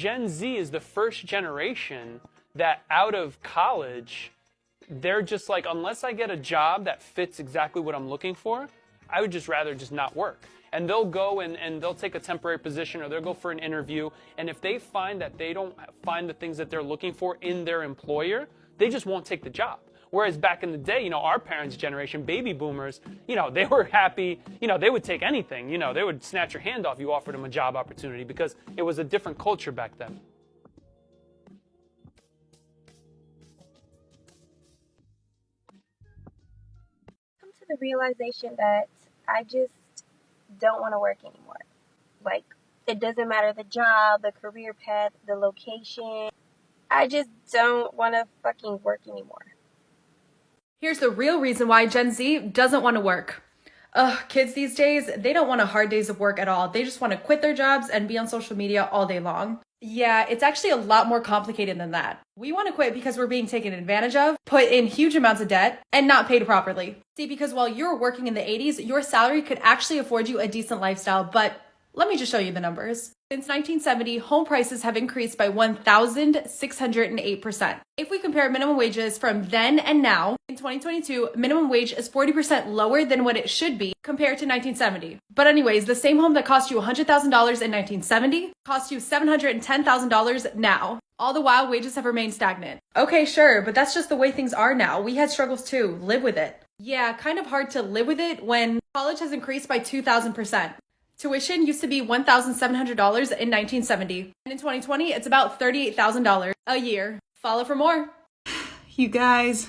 Gen Z is the first generation that out of college, they're just like, unless I get a job that fits exactly what I'm looking for, I would just rather just not work. And they'll go and they'll take a temporary position, or they'll go for an interview. And if they find that they don't find the things that they're looking for in their employer, they just won't take the job. Whereas back in the day, our parents' generation, baby boomers, they were happy, they would take anything, they would snatch your hand off if you offered them a job opportunity, because it was a different culture back then. Come to the realization that I just don't want to work anymore. Like, it doesn't matter the job, the career path, the location. I just don't want to fucking work anymore. Here's the real reason why Gen Z doesn't want to work. Kids these days, they don't want a hard days of work at all. They just want to quit their jobs and be on social media all day long. Yeah, it's actually a lot more complicated than that. We want to quit because we're being taken advantage of, put in huge amounts of debt, and not paid properly. See, because while you were working in the 80s, your salary could actually afford you a decent lifestyle, but let me just show you the numbers. Since 1970, home prices have increased by 1,608%. If we compare minimum wages from then and now, in 2022, minimum wage is 40% lower than what it should be compared to 1970. But anyways, the same home that cost you $100,000 in 1970 costs you $710,000 now. All the while, wages have remained stagnant. Okay, sure, but that's just the way things are now. We had struggles too. Live with it. Yeah, kind of hard to live with it when college has increased by 2,000%. Tuition used to be $1,700 in 1970. And in 2020, it's about $38,000 a year. Follow for more. You guys,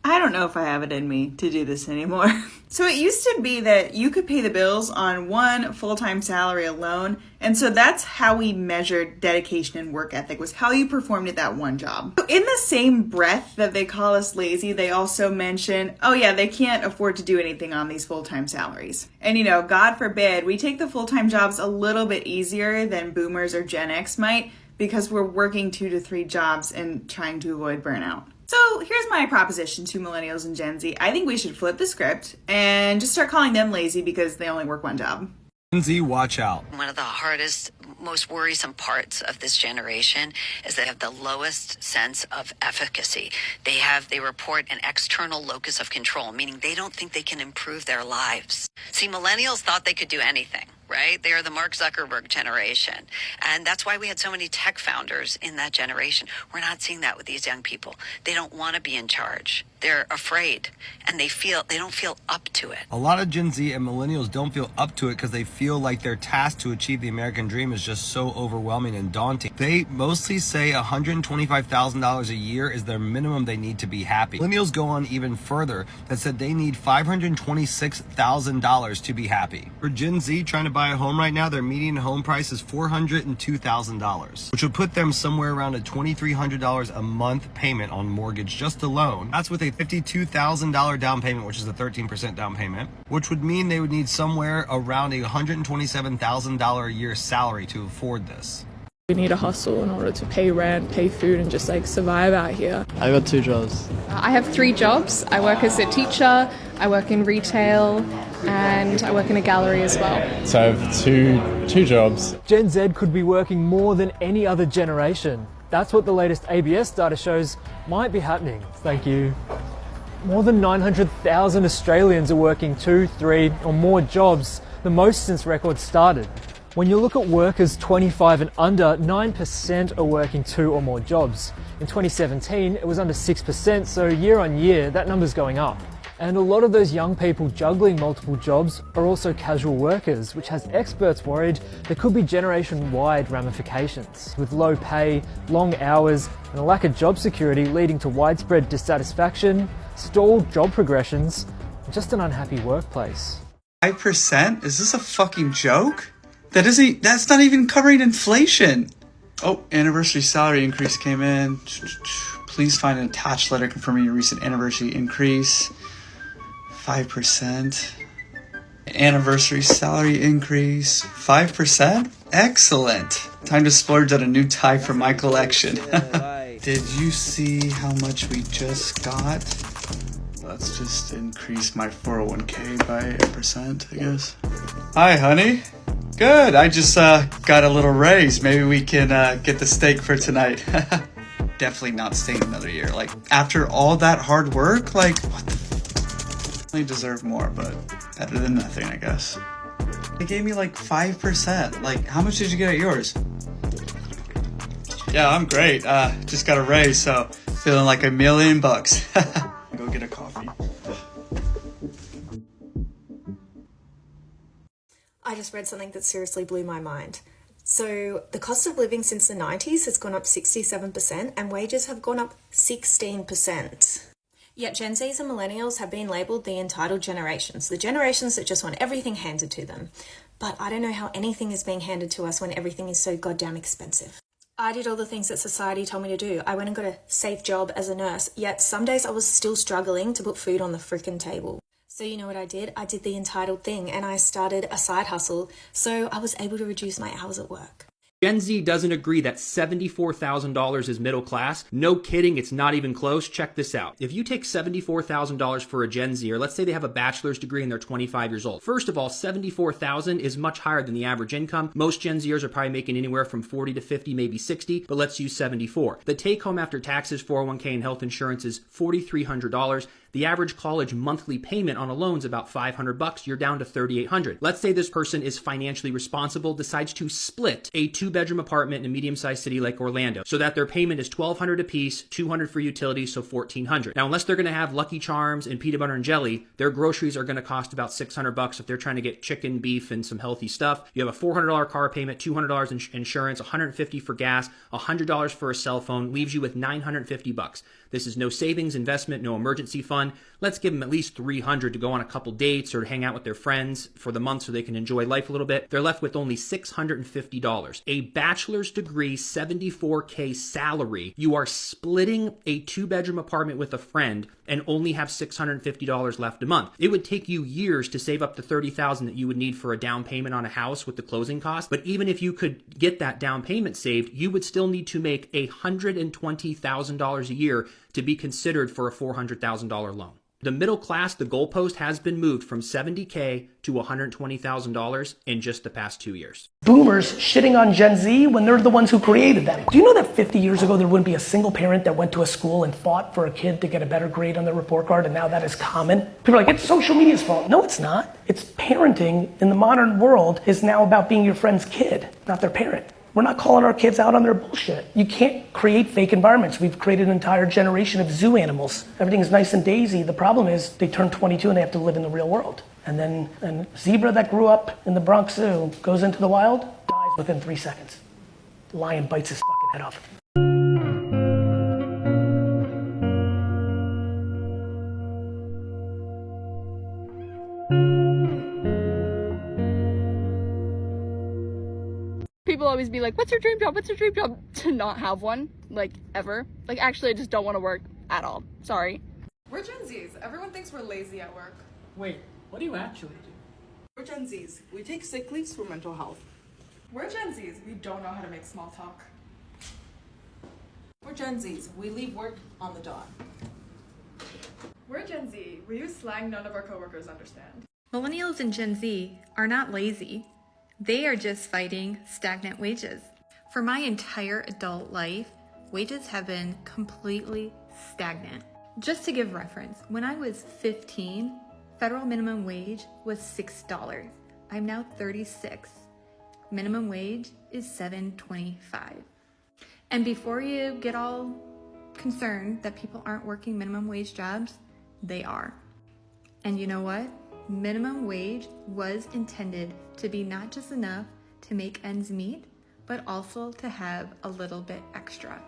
I don't know if I have it in me to do this anymore. So it used to be that you could pay the bills on one full-time salary alone. And so that's how we measured dedication and work ethic, was how you performed at that one job. In the same breath that they call us lazy, they also mention, oh yeah, they can't afford to do anything on these full-time salaries. And God forbid, we take the full-time jobs a little bit easier than boomers or Gen X might, because we're working 2 to 3 jobs and trying to avoid burnout. So here's my proposition to millennials and Gen Z. I think we should flip the script and just start calling them lazy because they only work one job. Gen Z, watch out. One of the hardest, most worrisome parts of this generation is they have the lowest sense of efficacy. They report an external locus of control, meaning they don't think they can improve their lives. See, millennials thought they could do anything, right? They are the Mark Zuckerberg generation. And that's why we had so many tech founders in that generation. We're not seeing that with these young people. They don't want to be in charge. They're afraid, and they don't feel up to it. A lot of Gen Z and millennials don't feel up to it because they feel like their task to achieve the American dream is just so overwhelming and daunting. They mostly say $125,000 a year is their minimum they need to be happy. Millennials go on even further that said they need $526,000 to be happy. For Gen Z trying to buy a home right now, their median home price is $402,000, which would put them somewhere around a $2,300 a month payment on mortgage just alone. That's with a $52,000 down payment, which is a 13% down payment, which would mean they would need somewhere around a $127,000 a year salary to afford this. We need to hustle in order to pay rent, pay food, and just survive out here. I got 2 jobs. I have 3 jobs. I work as a teacher, I work in retail, and I work in a gallery as well. So I have two jobs. Gen Z could be working more than any other generation. That's what the latest ABS data shows might be happening. Thank you. More than 900,000 Australians are working 2, 3 or more jobs, the most since records started. When you look at workers 25 and under, 9% are working 2 or more jobs. In 2017, it was under 6%, so year on year, that number's going up. And a lot of those young people juggling multiple jobs are also casual workers, which has experts worried there could be generation-wide ramifications, with low pay, long hours, and a lack of job security leading to widespread dissatisfaction, stalled job progressions, and just an unhappy workplace. 5%? Is this a fucking joke? That's not even covering inflation. Oh, anniversary salary increase came in. Please find an attached letter confirming your recent anniversary increase. 5%. Anniversary salary increase. 5%? Excellent. Time to splurge on a new tie for my collection. Did you see how much we just got? Let's just increase my 401k by 1%, I guess. Hi, honey. Good. I just got a little raise. Maybe we can get the steak for tonight. Definitely not staying another year. Like, after all that hard work, like, what the I deserve more, but better than nothing, I guess. They gave me like 5%. Like, how much did you get at yours? Yeah, I'm great. Just got a raise, so feeling like $1 million bucks. Go get a coffee. I just read something that seriously blew my mind. So the cost of living since the 90s has gone up 67% and wages have gone up 16%. Yet Gen Zs and millennials have been labelled the entitled generations, the generations that just want everything handed to them. But I don't know how anything is being handed to us when everything is so goddamn expensive. I did all the things that society told me to do. I went and got a safe job as a nurse, yet some days I was still struggling to put food on the frickin' table. So you know what I did? I did the entitled thing and I started a side hustle, so I was able to reduce my hours at work. Gen Z doesn't agree that $74,000 is middle class. No kidding, it's not even close. Check this out. If you take $74,000 for a Gen Z, or let's say they have a bachelor's degree and they're 25 years old. First of all, $74,000 is much higher than the average income. Most Gen Zers are probably making anywhere from 40 to 50, maybe 60, but let's use 74. The take home after taxes, 401k, and health insurance is $4,300. The average college monthly payment on a loan is about $500. You're down to $3,800. Let's say this person is financially responsible, decides to split a 2-bedroom apartment in a medium-sized city like Orlando, so that their payment is $1,200 apiece, $200 for utilities, so $1,400. Now, unless they're going to have Lucky Charms and peanut butter and jelly, their groceries are going to cost about $600 if they're trying to get chicken, beef, and some healthy stuff. You have a $400 car payment, $200 in insurance, $150 for gas, $100 for a cell phone, leaves you with $950. This is no savings, investment, no emergency fund. Let's give them at least $300 to go on a couple dates or hang out with their friends for the month so they can enjoy life a little bit. They're left with only $650. A bachelor's degree, $74K salary. You are splitting a 2-bedroom apartment with a friend and only have $650 left a month. It would take you years to save up the $30,000 that you would need for a down payment on a house with the closing costs. But even if you could get that down payment saved, you would still need to make $120,000 a year to be considered for a $400,000 loan. The middle class, the goalpost has been moved from $70K to $120,000 in just the past 2 years. Boomers shitting on Gen Z when they're the ones who created them. Do you know that 50 years ago there wouldn't be a single parent that went to a school and fought for a kid to get a better grade on their report card, and now that is common? People are like, it's social media's fault. No, it's not. It's parenting in the modern world is now about being your friend's kid, not their parent. We're not calling our kids out on their bullshit. You can't create fake environments. We've created an entire generation of zoo animals. Everything's nice and daisy. The problem is they turn 22 and they have to live in the real world. And then a zebra that grew up in the Bronx Zoo goes into the wild, dies within 3 seconds. The lion bites his fucking head off. People always be like, what's your dream job? What's your dream job? To not have one, like, ever. Like, actually, I just don't want to work at all. Sorry. We're Gen Zs. Everyone thinks we're lazy at work. Wait, what do you actually do? We're Gen Zs. We take sick leaves for mental health. We're Gen Zs. We don't know how to make small talk. We're Gen Zs. We leave work on the dot. We're Gen Z. We use slang none of our coworkers understand. Millennials and Gen Z are not lazy. They are just fighting stagnant wages. For my entire adult life, wages have been completely stagnant. Just to give reference, when I was 15, federal minimum wage was $6. I'm now 36. Minimum wage is $7.25. And before you get all concerned that people aren't working minimum wage jobs, they are. And you know what? Minimum wage was intended to be not just enough to make ends meet, but also to have a little bit extra.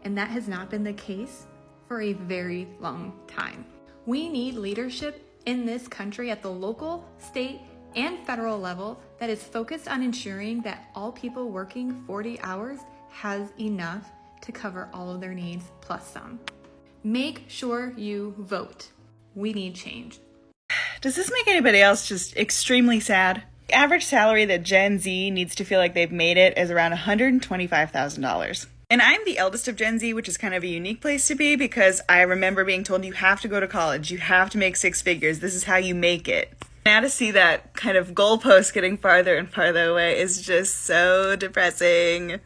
And that has not been the case for a very long time. We need leadership in this country at the local, state, and federal level that is focused on ensuring that all people working 40 hours has enough to cover all of their needs plus some. Make sure you vote. We need change. Does this make anybody else just extremely sad? Average salary that Gen Z needs to feel like they've made it is around $125,000. And I'm the eldest of Gen Z, which is kind of a unique place to be because I remember being told you have to go to college, you have to make 6 figures, this is how you make it. Now to see that kind of goalpost getting farther and farther away is just so depressing.